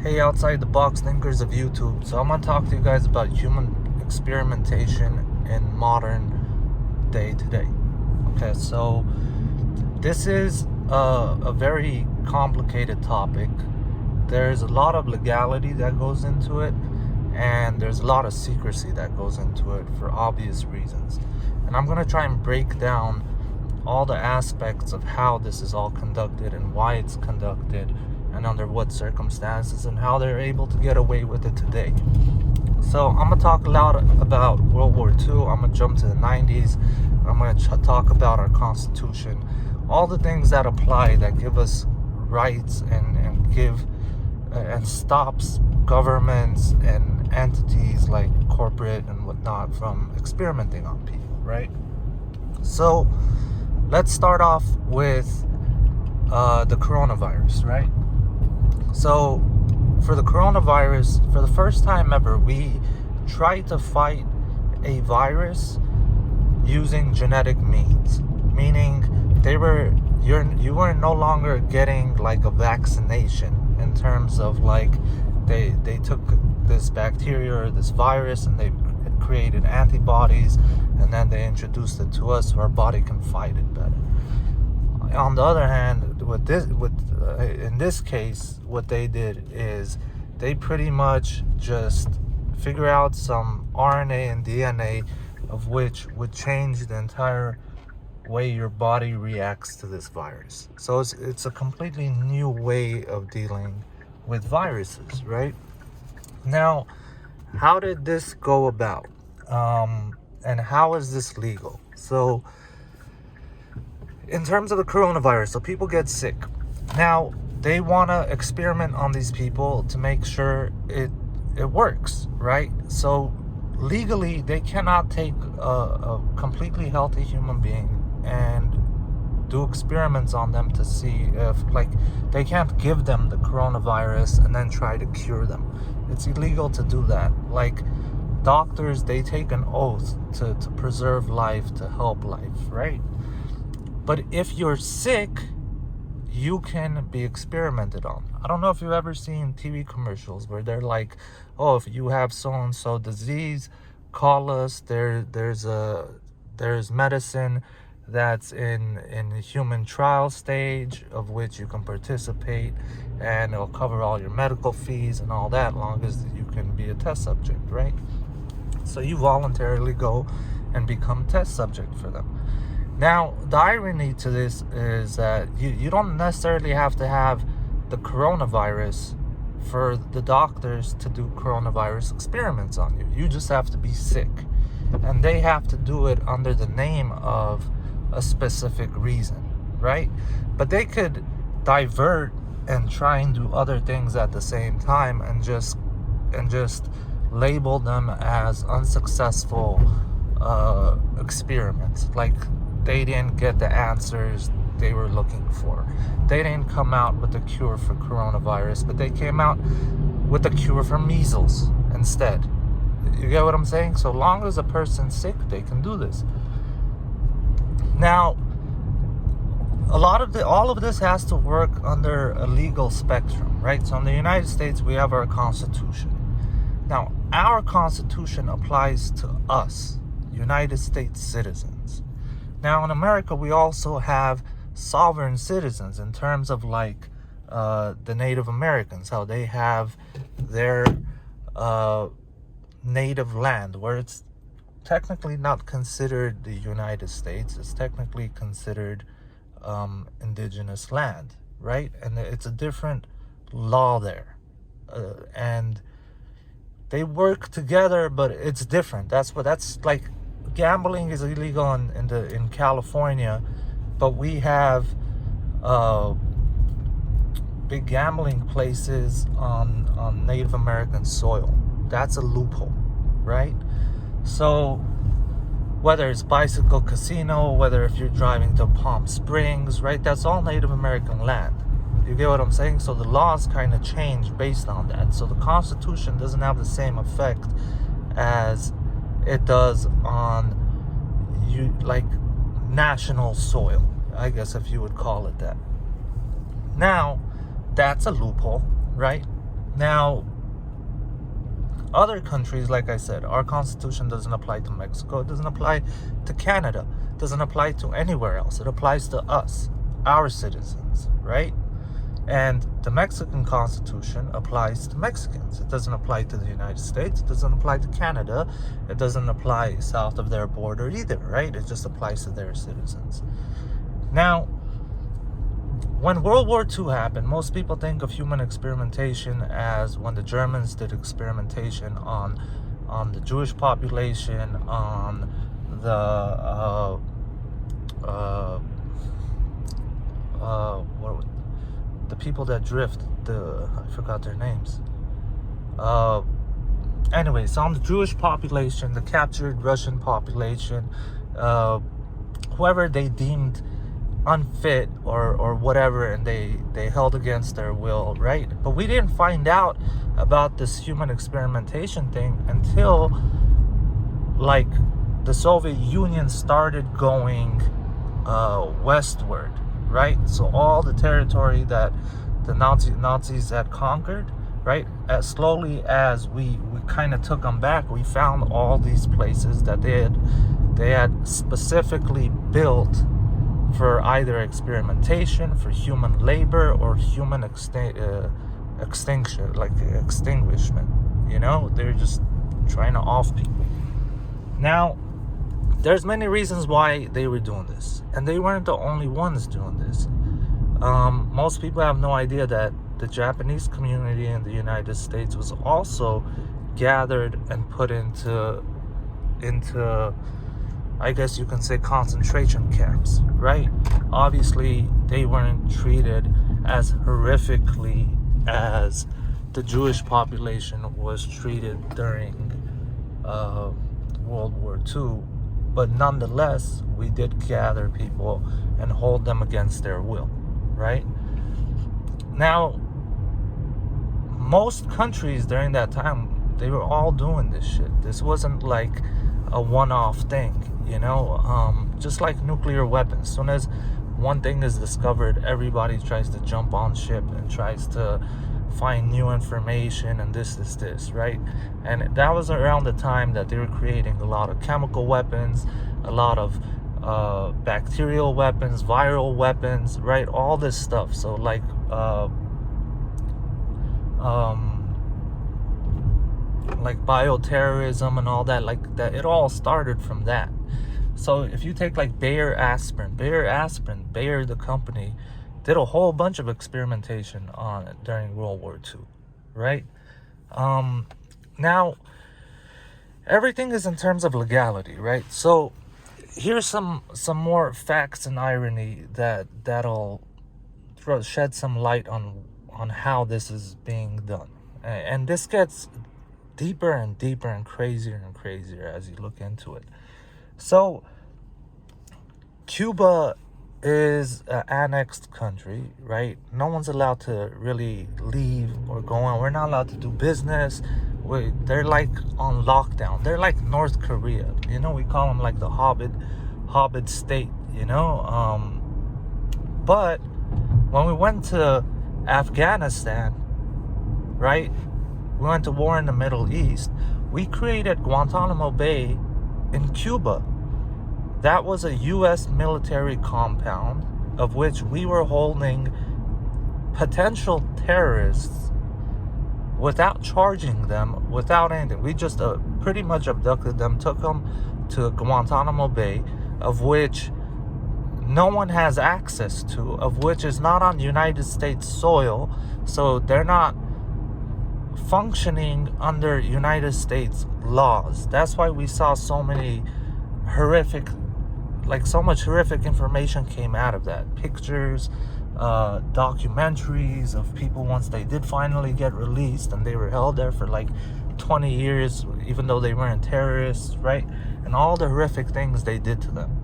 Hey, outside the box thinkers of YouTube. So I'm gonna talk to you guys about human experimentation in modern day today. Okay, so this is a very complicated topic. There's a lot of legality that goes into it, and there's a lot of secrecy that goes into it for obvious reasons. And I'm gonna try and break down all the aspects of how this is all conducted and why it's conducted and under what circumstances and how they're able to get away with it today. So I'm gonna talk a lot about World War II. I'm gonna jump to the 90s. I'm gonna talk about our Constitution, all the things that apply that give us rights and give and stops governments and entities like corporate and whatnot from experimenting on people, right? So let's start off with the coronavirus, right? So for the coronavirus, for the first time ever, we tried to fight a virus using genetic means, meaning you were no longer getting like a vaccination in terms of like they took this bacteria or this virus and they created antibodies and then they introduced it to us so our body can fight it better. On the other hand, in this case, what they did is they pretty much just figure out some RNA and DNA of which would change the entire way your body reacts to this virus. So it's a completely new way of dealing with viruses, right? Now, how did this go about? And how is this legal? So in terms of the coronavirus, so people get sick. Now, they want to experiment on these people to make sure it works, right? So legally, they cannot take a completely healthy human being and do experiments on them to see if, like, they can't give them the coronavirus and then try to cure them. It's illegal to do that. Like, doctors, they take an oath to preserve life, to help life, right? But if you're sick, you can be experimented on. I don't know if you've ever seen TV commercials where they're like, oh, if you have so-and-so disease, call us. There's medicine that's in the human trial stage of which you can participate, and it'll cover all your medical fees and all that, long as you can be a test subject, right? So you voluntarily go and become test subject for them. Now, the irony to this is that you don't necessarily have to have the coronavirus for the doctors to do coronavirus experiments on you. You just have to be sick. And they have to do it under the name of a specific reason, right? But they could divert and try and do other things at the same time and just label them as unsuccessful experiments. Like, they didn't get the answers they were looking for. They didn't come out with a cure for coronavirus, but they came out with a cure for measles instead. You get what I'm saying? So long as a person's sick, they can do this. Now, all of this has to work under a legal spectrum, right? So in the United States, we have our Constitution. Now, our Constitution applies to us, United States citizens. Now, in America, we also have sovereign citizens in terms of like the Native Americans, how they have their native land, where it's technically not considered the United States. It's technically considered indigenous land, right? And it's a different law there. And they work together, but it's different. That's like, gambling is illegal in California, but we have big gambling places on Native American soil. That's a loophole, right? So whether it's bicycle casino, whether if you're driving to Palm Springs, right, that's all Native American land. You get what I'm saying? So the laws kind of change based on that. So the Constitution doesn't have the same effect as it does on national soil, I guess, if you would call it that. Now, that's a loophole, right? Now, other countries, like I said, our constitution doesn't apply to Mexico. It doesn't apply to Canada. It doesn't apply to anywhere else. It applies to us, our citizens, right? And the Mexican constitution applies to Mexicans. It doesn't apply to the United States. It doesn't apply to Canada. It doesn't apply south of their border either, right? It just applies to their citizens. Now, when World War II happened, most people think of human experimentation as when the Germans did experimentation on the Jewish population, on the people that drift. I forgot their names. Anyways, on the Jewish population, the captured Russian population, whoever they deemed unfit or whatever, and they held against their will, right? But we didn't find out about this human experimentation thing until like the Soviet Union started going westward, right? So all the territory that the Nazis had conquered, right? As slowly as we kind of took them back, we found all these places that they had specifically built for either experimentation, for human labor, or human extinction, like extinguishment. You know, they're just trying to off people. Now, there's many reasons why they were doing this, and they weren't the only ones doing this. Most people have no idea that the Japanese community in the United States was also gathered and put into I guess you can say concentration camps, right? Obviously, they weren't treated as horrifically as the Jewish population was treated during World War II, but nonetheless, we did gather people and hold them against their will, right? Now, most countries during that time, they were all doing this shit. This wasn't like a one-off thing, you know, just like nuclear weapons. As soon as one thing is discovered, everybody tries to jump on ship and tries to find new information and this, right? And that was around the time that they were creating a lot of chemical weapons, a lot of bacterial weapons, viral weapons, right? All this stuff. So like bioterrorism and all that, like that, it all started from that. So if you take like Bayer the company, did a whole bunch of experimentation on it during World War II, right? Now, everything is in terms of legality, right? So here's some more facts and irony that'll shed some light on how this is being done. And this gets deeper and deeper and crazier as you look into it. So Cuba is an annexed country, right? No one's allowed to really leave or go on. We're not allowed to do business. They're like on lockdown. They're like North Korea. You know, we call them like the Hobbit state, you know? But when we went to Afghanistan, right? We went to war in the Middle East. We created Guantanamo Bay in Cuba. That was a U.S. military compound of which we were holding potential terrorists without charging them, without anything. We just pretty much abducted them, took them to Guantanamo Bay, of which no one has access to, of which is not on United States soil, so they're not functioning under United States laws. That's why we saw so much horrific information came out of that. Pictures, documentaries of people once they did finally get released and they were held there for like 20 years, even though they weren't terrorists, right? And all the horrific things they did to them.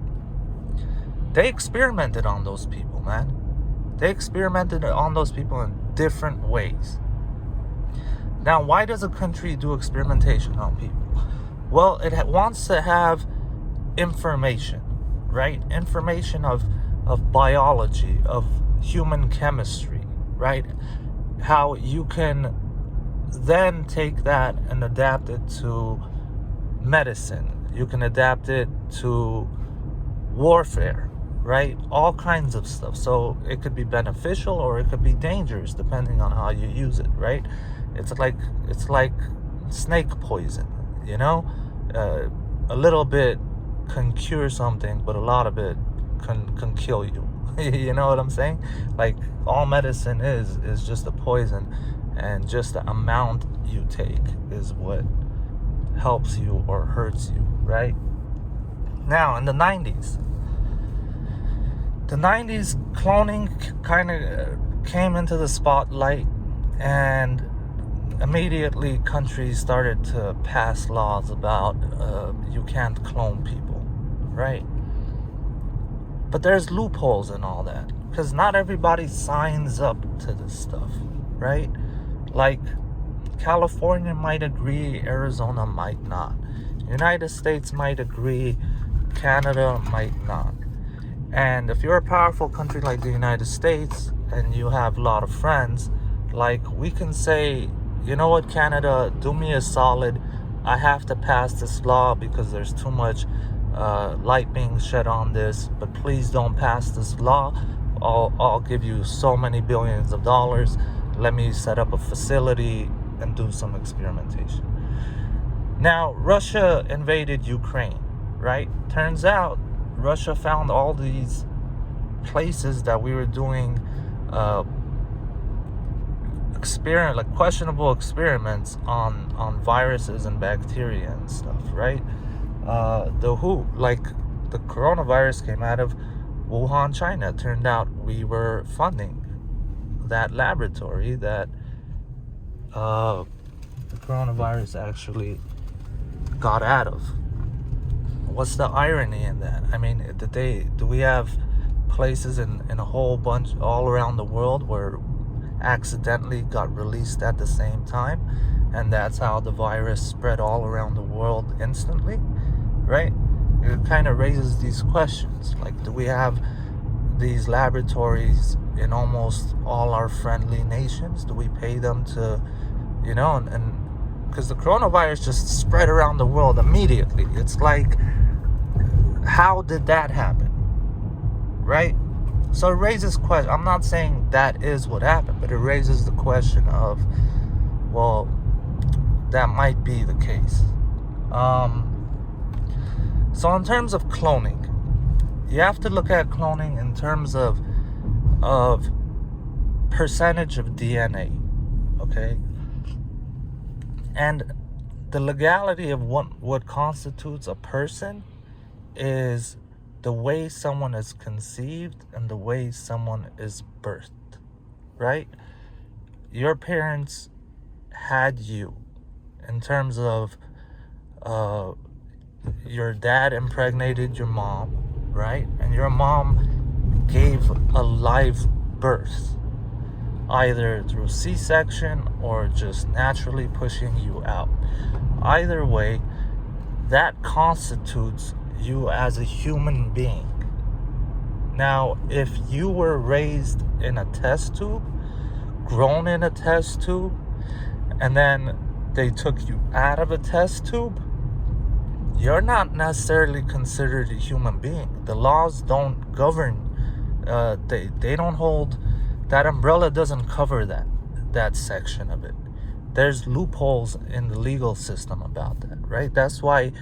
They experimented on those people, man. They experimented on those people in different ways. Now, why does a country do experimentation on people? Well, it wants to have information, right? Information of biology, of human chemistry, right? How you can then take that and adapt it to medicine. You can adapt it to warfare, right? All kinds of stuff. So it could be beneficial or it could be dangerous depending on how you use it, right? It's like snake poison, you know? A little bit can cure something, but a lot of it can kill you. You know what I'm saying? Like, all medicine is just a poison, and just the amount you take is what helps you or hurts you, right? Now, in the 90s, cloning kind of came into the spotlight, and immediately countries started to pass laws about you can't clone people, right? But there's loopholes in all that, because not everybody signs up to this stuff, right? Like, California might agree, Arizona might not. United States might agree, Canada might not. And if you're a powerful country like the United States and you have a lot of friends, like, we can say, you know what, Canada, do me a solid. I have to pass this law because there's too much light being shed on this, but please don't pass this law. I'll give you so many billions of dollars. Let me set up a facility and do some experimentation. Now, Russia invaded Ukraine, right? Turns out Russia found all these places that we were doing questionable experiments on viruses and bacteria and stuff, right? The coronavirus came out of Wuhan, China. Turned out we were funding that laboratory that the coronavirus actually got out of. What's the irony in that? I mean, do we have places in a whole bunch all around the world where accidentally got released at the same time, and that's how the virus spread all around the world instantly, right? It kind of raises these questions, like, do we have these laboratories in almost all our friendly nations? Do we pay them to, and because the coronavirus just spread around the world immediately. It's like, how did that happen, right? So it raises question. I'm not saying that is what happened, but it raises the question of, well, that might be the case. So in terms of cloning, you have to look at cloning in terms of percentage of DNA, okay? And the legality of what constitutes a person is the way someone is conceived and the way someone is birthed, right? Your parents had you in terms of your dad impregnated your mom, right? And your mom gave a live birth, either through C-section or just naturally pushing you out. Either way, that constitutes you as a human being. Now, if you were raised in a test tube, grown in a test tube, and then they took you out of a test tube, you're not necessarily considered a human being. The laws don't govern. They don't hold. That umbrella doesn't cover that section of it. There's loopholes in the legal system about that, right? That's why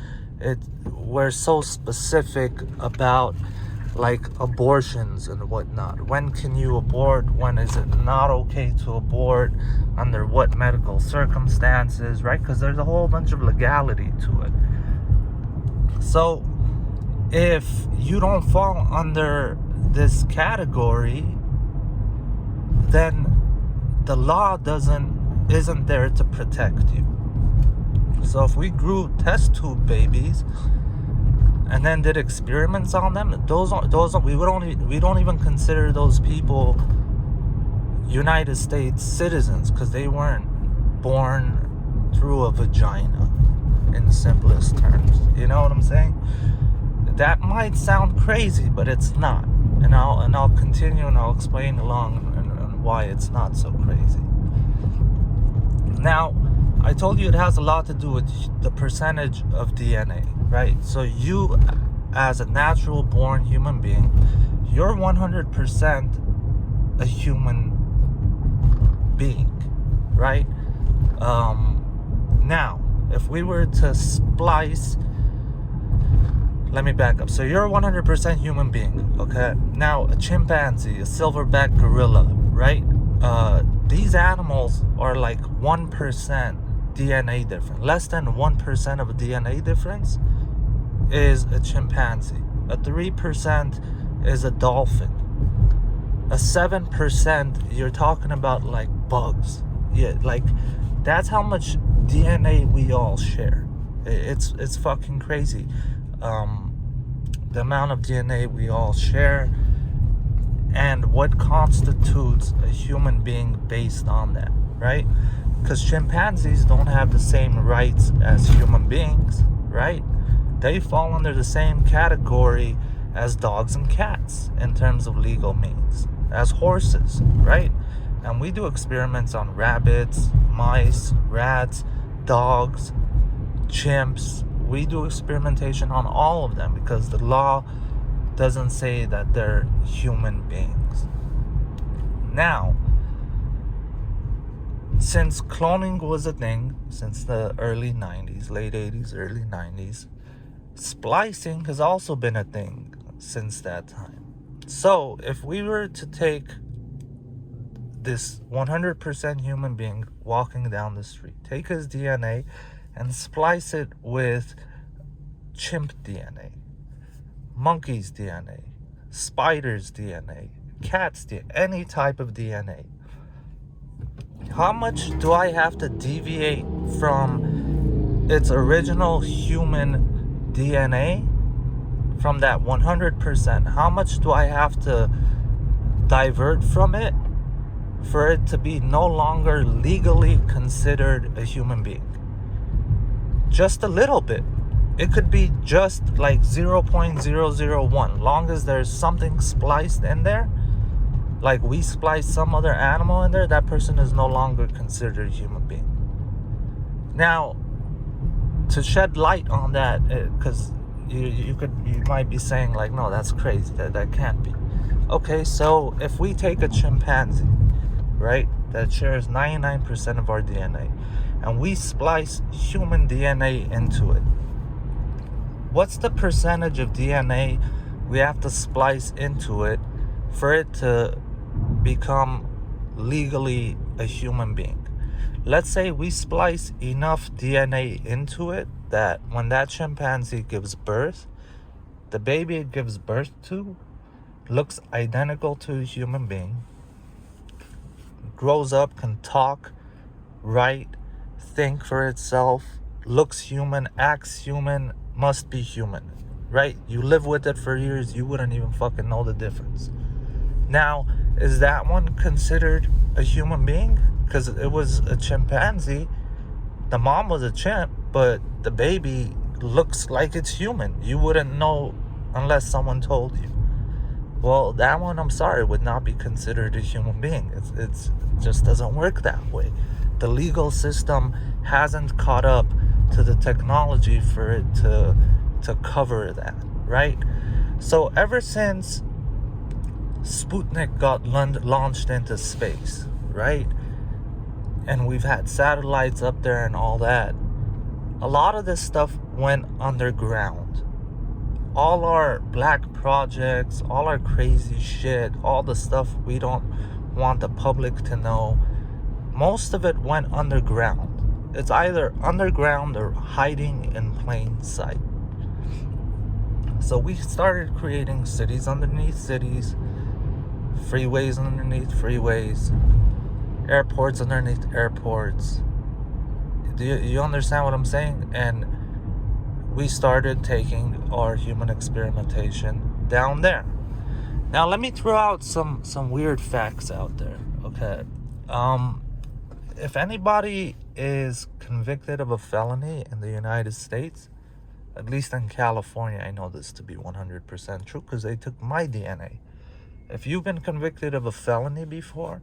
we're so specific about, like, abortions and whatnot. When can you abort? When is it not okay to abort? Under what medical circumstances, right? Because there's a whole bunch of legality to it. So if you don't fall under this category, then the law isn't there to protect you. So if we grew test tube babies and then did experiments on them, we don't even consider those people United States citizens, because they weren't born through a vagina, in the simplest terms. You know what I'm saying? That might sound crazy, but it's not. And I'll continue and I'll explain along and why it's not so crazy. Now, I told you it has a lot to do with the percentage of DNA, right? So you, as a natural born human being, you're 100% a human being, right? Now, if we were to splice, let me back up. So you're a 100% human being, okay? Now, a chimpanzee, a silverback gorilla, right? These animals are like 1% DNA different. Less than 1% of a DNA difference is a chimpanzee. A 3% is a dolphin. A 7%, you're talking about like bugs. Yeah, like that's how much DNA we all share. It's fucking crazy. The amount of DNA we all share and what constitutes a human being based on that, right? Because chimpanzees don't have the same rights as human beings, right? They fall under the same category as dogs and cats in terms of legal means, as horses, right? And we do experiments on rabbits, mice, rats, dogs, chimps. We do experimentation on all of them because the law doesn't say that they're human beings. Now, since cloning was a thing, since the early 90s, late 80s, early 90s, splicing has also been a thing since that time. So, if we were to take this 100% human being walking down the street, take his DNA and splice it with chimp DNA, monkey's DNA, spider's DNA, cat's DNA, any type of DNA. How much do I have to deviate from its original human DNA? From that 100%, how much do I have to divert from it for it to be no longer legally considered a human being? Just a little bit. It could be just like 0.001. Long as there's something spliced in there, like we splice some other animal in there, that person is no longer considered a human being. Now, to shed light on that, because you might be saying like, no, that's crazy, that can't be. Okay, so if we take a chimpanzee, right, that shares 99% of our DNA, and we splice human DNA into it, what's the percentage of DNA we have to splice into it for it to become legally a human being? Let's say we splice enough DNA into it that when that chimpanzee gives birth, the baby it gives birth to looks identical to a human being, grows up, can talk, write, think for itself, looks human, acts human, must be human, right? You live with it for years, you wouldn't even fucking know the difference. Now, is that one considered a human being? Because it was a chimpanzee. The mom was a chimp, but the baby looks like it's human. You wouldn't know unless someone told you. Well, that one, I'm sorry, would not be considered a human being. It just doesn't work that way. The legal system hasn't caught up to the technology for it to cover that, right? So ever since Sputnik got launched into space, right? And we've had satellites up there and all that. A lot of this stuff went underground. All our black projects, all our crazy shit, all the stuff we don't want the public to know, most of it went underground. It's either underground or hiding in plain sight. So we started creating cities underneath cities, freeways underneath freeways, airports underneath airports. Do you understand what I'm saying? And we started taking our human experimentation down there. Now let me throw out some weird facts out there, okay? If anybody is convicted of a felony in the United States, at least in California, I know this to be 100% true because they took my DNA. If you've been convicted of a felony before,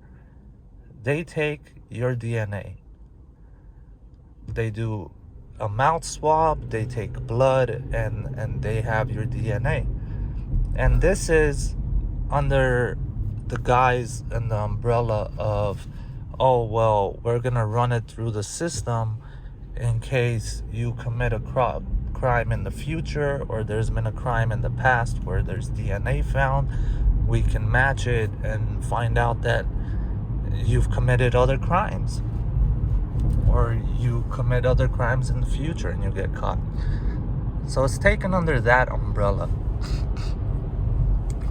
they take your DNA. they do a mouth swab, they take blood, and they have your DNA. And this is under the guise and the umbrella of, oh, well, we're going to run it through the system in case you commit a crime in the future, or there's been a crime in the past where there's DNA found. We can match it and find out that you've committed other crimes, or you commit other crimes in the future and you get caught. So it's taken under that umbrella.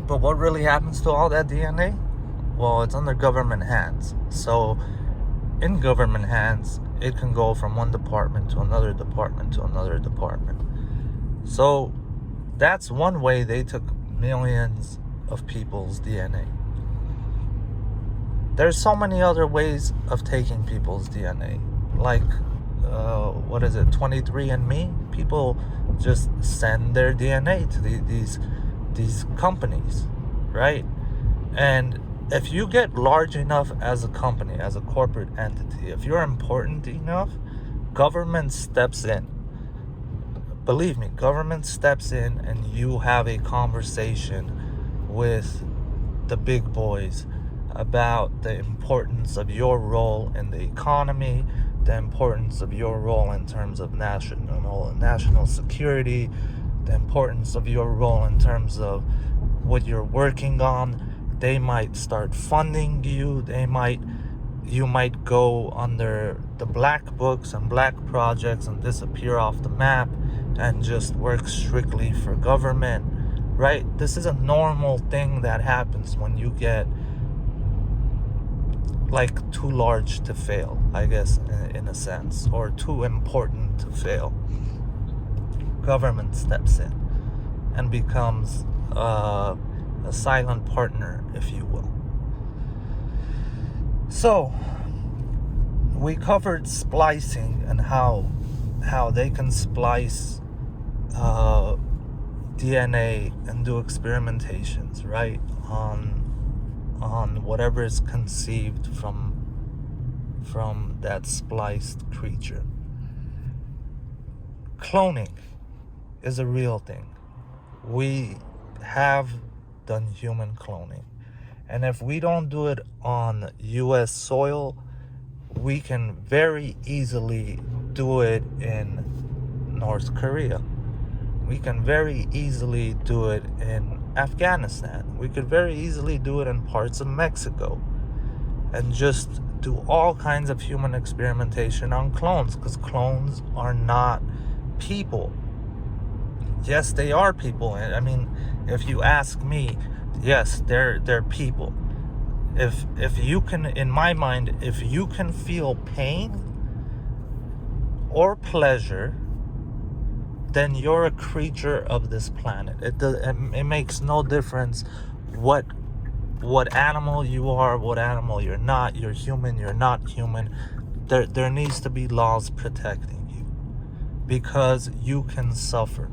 But what really happens to all that DNA? Well, it's under government hands. So in government hands, it can go from one department to another department to another department. So that's one way they took millions of people's DNA. There's so many other ways of taking people's DNA. Like, 23andMe? People just send their DNA to these companies, right? And if you get large enough as a company, as a corporate entity, if you're important enough, government steps in. Believe me, government steps in, and you have a conversation with the big boys about the importance of your role in the economy, the importance of your role in terms of national security, the importance of your role in terms of what you're working on. They might start funding you. You might go under the black books and black projects and disappear off the map and just work strictly for government, right? This is a normal thing that happens when you get like too large to fail, I guess, in a sense, or too important to fail. Government steps in and becomes a silent partner, if you will. So we covered splicing and how they can splice DNA and do experimentations, right, on whatever is conceived from that spliced creature. Cloning is a real thing. We have done human cloning. And if we don't do it on US soil, we can very easily do it in North Korea. We can very easily do it in Afghanistan. We could very easily do it in parts of Mexico. And just do all kinds of human experimentation on clones, because clones are not people. Yes, they are people. I mean, if you ask me, yes, they're people. If you can, in my mind, if you can feel pain or pleasure, then you're a creature of this planet. It makes no difference what animal you are, what animal you're not. You're human, you're not human. There needs to be laws protecting you, because you can suffer.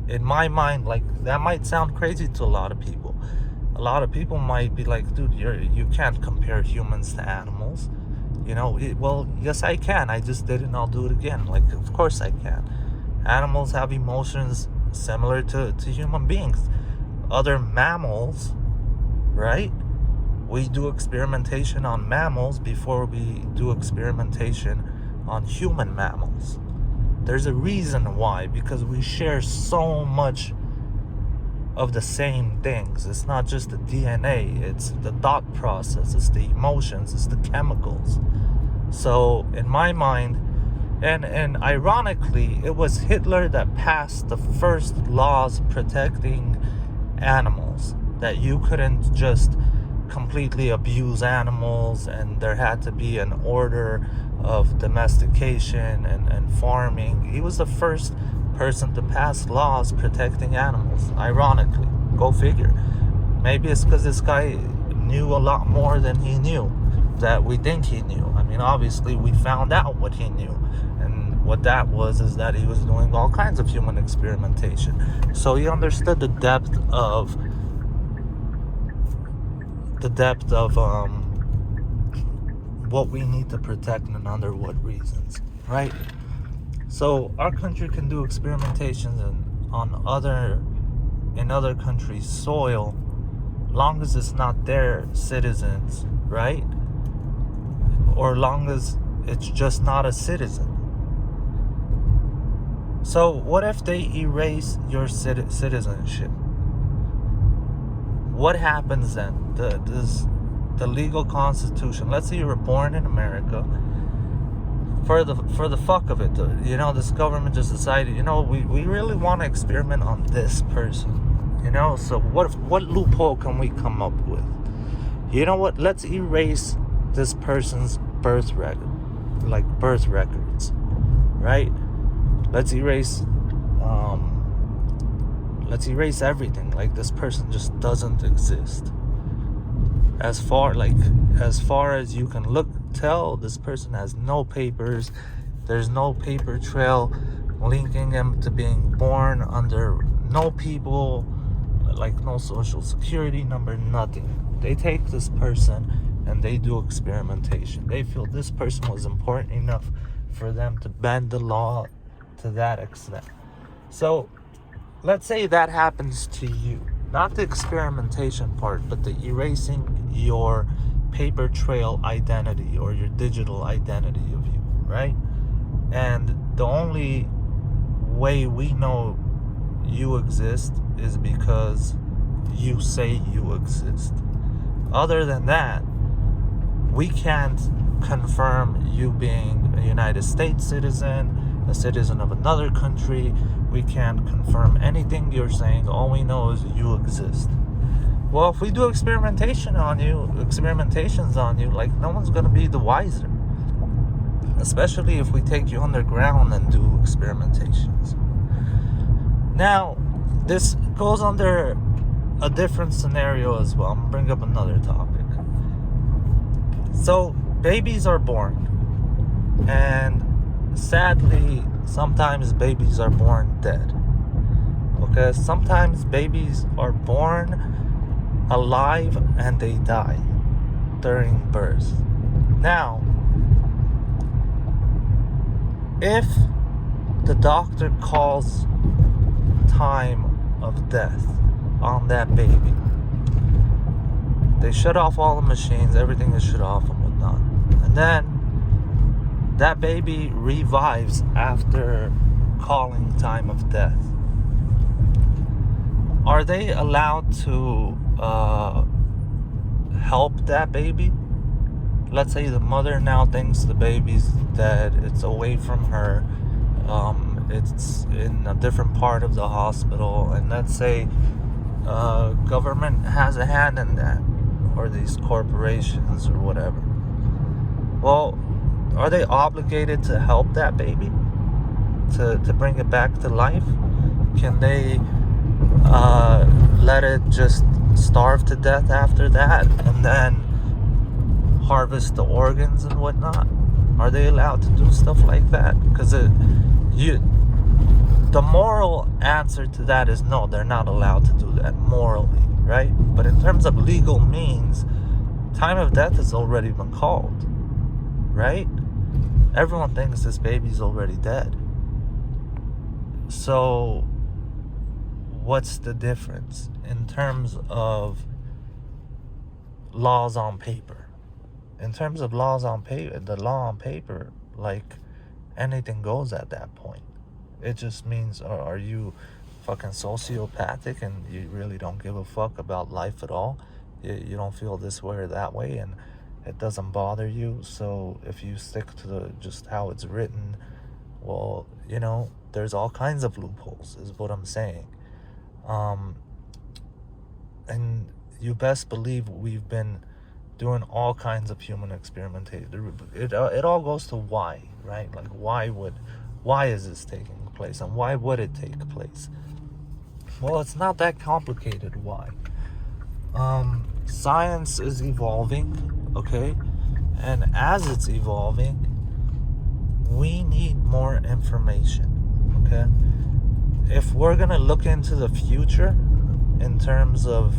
In my mind, like, that might sound crazy to a lot of people. A lot of people might be like, dude, you can't compare humans to animals. Well, yes, I can. I just did it, and I'll do it again. Like, of course I can. Animals have emotions similar to human beings. Other mammals, right? We do experimentation on mammals before we do experimentation on human mammals. There's a reason why, because we share so much of the same things. It's not just the DNA, it's the thought process, it's the emotions, it's the chemicals. So in my mind, and ironically, it was Hitler that passed the first laws protecting animals, that you couldn't just completely abuse animals, and there had to be an order of domestication and farming. He was the first person to pass laws protecting animals, ironically. Go figure. Maybe it's because this guy knew a lot more than he knew, that we think he knew. I mean, obviously we found out what he knew, and what that was is that he was doing all kinds of human experimentation. So he understood the depth of what we need to protect and under what reasons. right? So our country can do experimentations in other countries' soil, long as it's not their citizens, right? Or long as it's just not a citizen. So what if they erase your citizenship? What happens then? The legal constitution. Let's say you were born in America. For the fuck of it, this government just decided, we really want to experiment on this person. So what loophole can we come up with? You know what? Let's erase this person's birth record, like birth records, right? Let's erase everything. Like, this person just doesn't exist. As far as you can tell, this person has no papers. There's no paper trail linking him to being born under no people, like no social security number, nothing. They take this person and they do experimentation. They feel this person was important enough for them to bend the law to that extent. So let's say that happens to you. Not the experimentation part, but the erasing your paper trail identity or your digital identity of you, right? And the only way we know you exist is because you say you exist. Other than that, we can't confirm you being a United States citizen, a citizen of another country. We can't confirm anything you're saying. All we know is you exist. Well, if we do experimentations on you, like, no one's gonna be the wiser. Especially if we take you underground and do experimentations. Now, this goes under a different scenario as well. I'm gonna bring up another topic. So, babies are born, and sadly, sometimes babies are born dead. Okay, sometimes babies are born alive and they die during birth. Now, if the doctor calls time of death on that baby, they shut off all the machines, everything is shut off and whatnot, and then that baby revives after calling time of death. Are they allowed to help that baby? Let's say the mother now thinks the baby's dead, it's away from her, it's in a different part of the hospital, and let's say government has a hand in that, or these corporations or whatever. Well, are they obligated to help that baby, to bring it back to life? Can they let it just starve to death after that and then harvest the organs and whatnot? Are they allowed to do stuff like that? Because the moral answer to that is no, they're not allowed to do that morally, right? But in terms of legal means, time of death has already been called, right? Everyone thinks this baby's already dead. So what's the difference in terms of laws on paper? In terms of laws on paper, the law on paper, like, anything goes at that point. It just means, are you fucking sociopathic and you really don't give a fuck about life at all? You don't feel this way or that way, and it doesn't bother you. So if you stick to just how it's written, well, there's all kinds of loopholes, is what I'm saying. And you best believe we've been doing all kinds of human experimentation. It all goes to why, right? Like, why is this taking place, and why would it take place? Well, it's not that complicated. Why? Science is evolving, okay? And as it's evolving, we need more information, okay? If we're gonna look into the future in terms of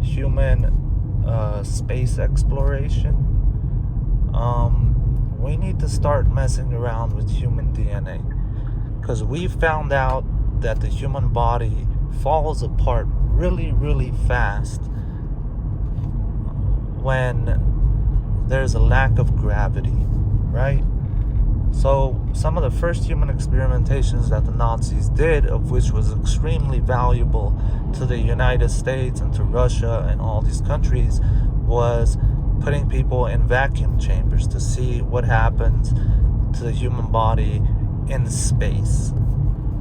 human space exploration, we need to start messing around with human DNA, because we found out that the human body falls apart really, really fast when there's a lack of gravity, right? So some of the first human experimentations that the Nazis did, of which was extremely valuable to the United States and to Russia and all these countries, was putting people in vacuum chambers to see what happens to the human body in space.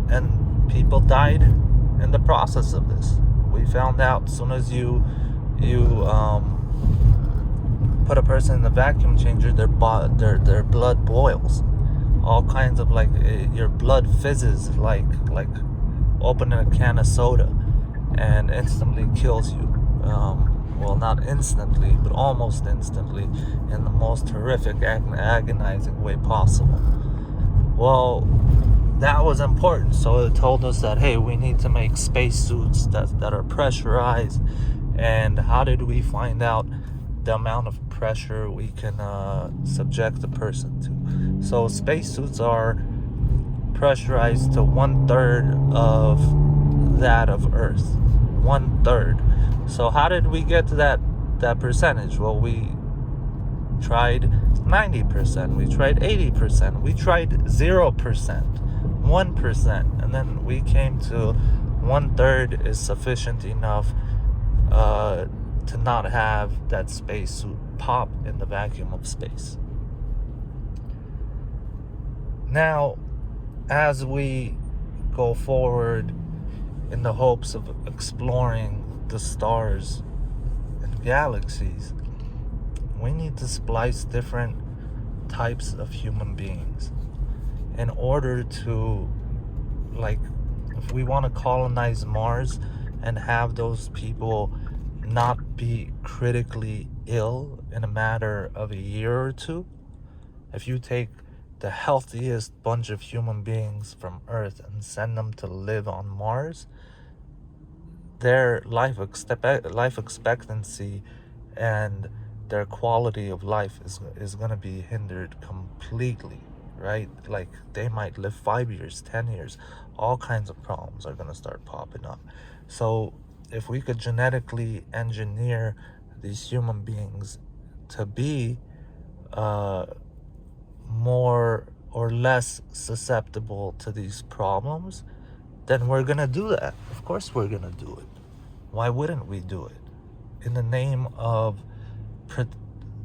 And people died in the process of this. We found out as soon as you put a person in the vacuum chamber, their blood boils. All kinds of, like, your blood fizzes like opening a can of soda, and instantly kills you. Well, not instantly, but almost instantly, in the most horrific, agonizing way possible. Well, that was important, so it told us that, hey, we need to make spacesuits that are pressurized. And how did we find out the amount of pressure we can subject a person to? So spacesuits are pressurized to 1/3 of that of Earth. 1/3. So how did we get to that percentage? Well, we tried 90%, we tried 80%, we tried 0%, 1%, and then we came to 1/3 is sufficient enough to not have that spacesuit pop in the vacuum of space. Now, as we go forward in the hopes of exploring the stars and galaxies, we need to splice different types of human beings in order to, like, if we want to colonize Mars and have those people not be critically ill in a matter of a year or two. If you take the healthiest bunch of human beings from Earth and send them to live on Mars, their life expectancy and their quality of life is going to be hindered completely, right? Like, they might live 5 years, 10 years. All kinds of problems are going to start popping up. So if we could genetically engineer these human beings to be more or less susceptible to these problems, then we're going to do that. Of course we're going to do it. Why wouldn't we do it? In the name of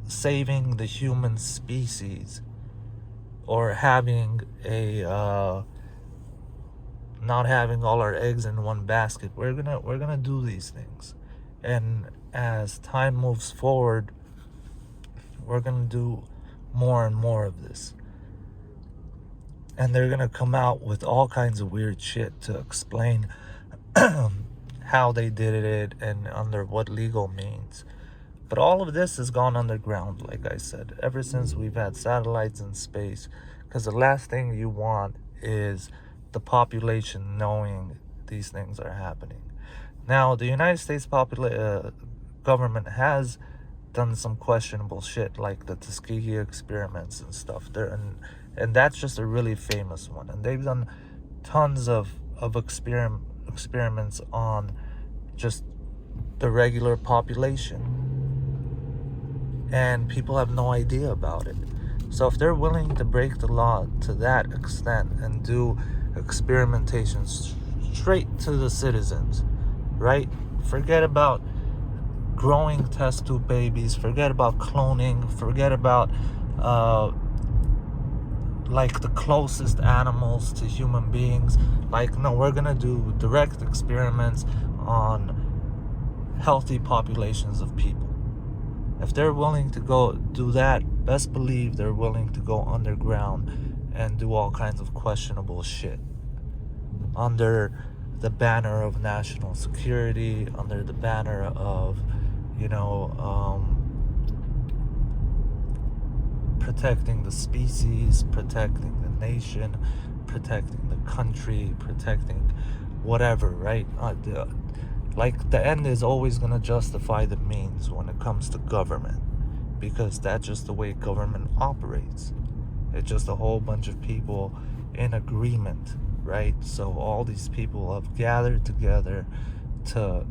saving the human species, or having not having all our eggs in one basket. We're gonna do these things, and as time moves forward, we're gonna do more and more of this, and they're gonna come out with all kinds of weird shit to explain how they did it and under what legal means. But all of this has gone underground, like I said, ever since we've had satellites in space, because the last thing you want is the population knowing these things are happening. Now, the United States government has done some questionable shit, like the Tuskegee experiments and stuff. And that's just a really famous one. And they've done tons of experiments on just the regular population. And people have no idea about it. So if they're willing to break the law to that extent and do experimentation straight to the citizens, right? Forget about growing test tube babies, forget about cloning, forget about like the closest animals to human beings. Like, no, we're gonna do direct experiments on healthy populations of people. If they're willing to go do that, best believe they're willing to go underground and do all kinds of questionable shit under the banner of national security, under the banner of, protecting the species, protecting the nation, protecting the country, protecting whatever, right? Like, the end is always going to justify the means when it comes to government, because that's just the way government operates. It's just a whole bunch of people in agreement, right? So all these people have gathered together to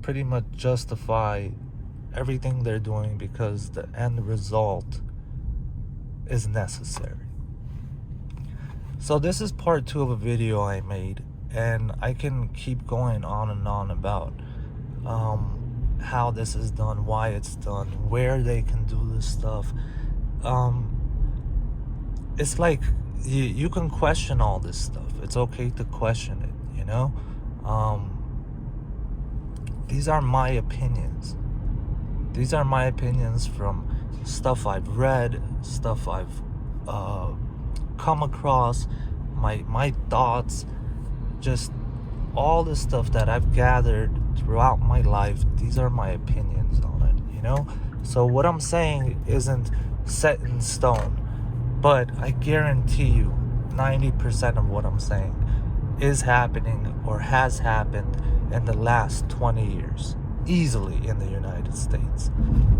pretty much justify everything they're doing because the end result is necessary. So this is part 2 of a video I made, and I can keep going on and on about how this is done, why it's done, where they can do this stuff. It's like you can question all this stuff. It's okay to question it, you know? These are my opinions. These are my opinions from stuff I've read, stuff I've come across, my thoughts, just all the stuff that I've gathered throughout my life. These are my opinions on it, you know? So what I'm saying isn't set in stone, but I guarantee you 90% of what I'm saying is happening or has happened in the last 20 years, easily in the United States.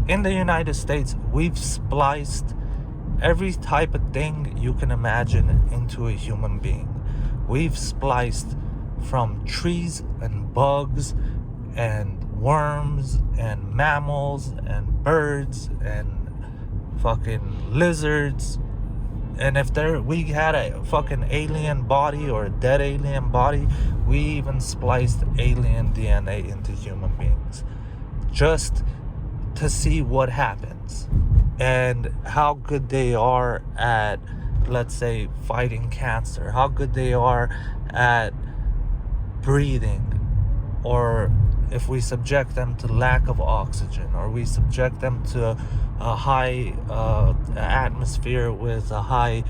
In the United States, we've spliced every type of thing you can imagine into a human being. We've spliced from trees and bugs and worms and mammals and birds and fucking lizards. And if we had a fucking alien body or a dead alien body, we even spliced alien DNA into human beings just to see what happens and how good they are at, let's say, fighting cancer, how good they are at breathing, or if we subject them to lack of oxygen, or we subject them to a high atmosphere with a high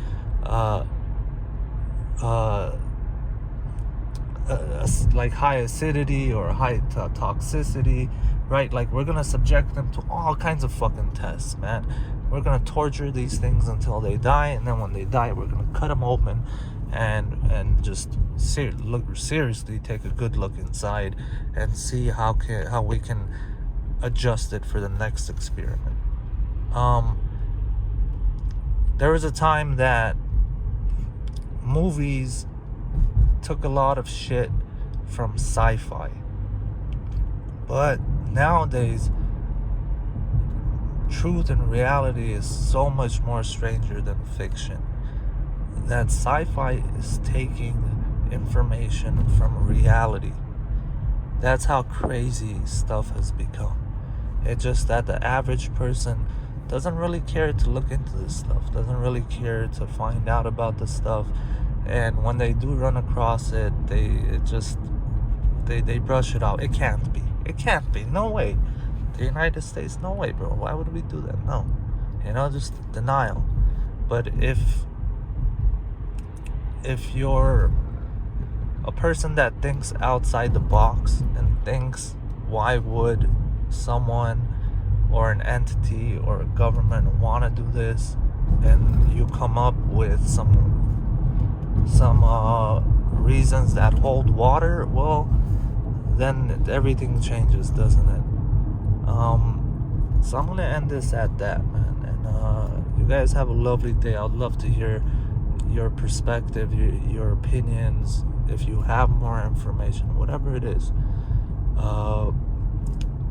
like high acidity or high toxicity, right? Like, we're gonna subject them to all kinds of fucking tests, man. We're gonna torture these things until they die, and then when they die, we're gonna cut them open and just seriously take a good look inside and see how we can adjust it for the next experiment. There was a time that movies took a lot of shit from sci-fi, but nowadays truth and reality is so much more stranger than fiction, that sci-fi is taking information from reality. That's how crazy stuff has become. It's just that the average person doesn't really care to look into this stuff, doesn't really care to find out about this stuff, and when they do run across it, they brush it off. It can't be, no way. The United States, no way, bro. Why would we do that? No, you know, just denial. But if you're a person that thinks outside the box and thinks, why would someone or an entity or a government want to do this, and you come up with some reasons that hold water, well, then everything changes, doesn't it? So I'm gonna end this at that, man. And you guys have a lovely day. I'd love to hear your perspective, your opinions. If you have more information, whatever it is,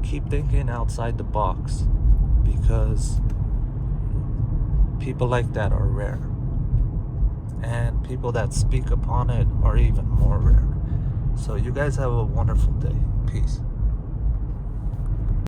keep thinking outside the box, because people like that are rare, and people that speak upon it are even more rare. So you guys have a wonderful day. Peace.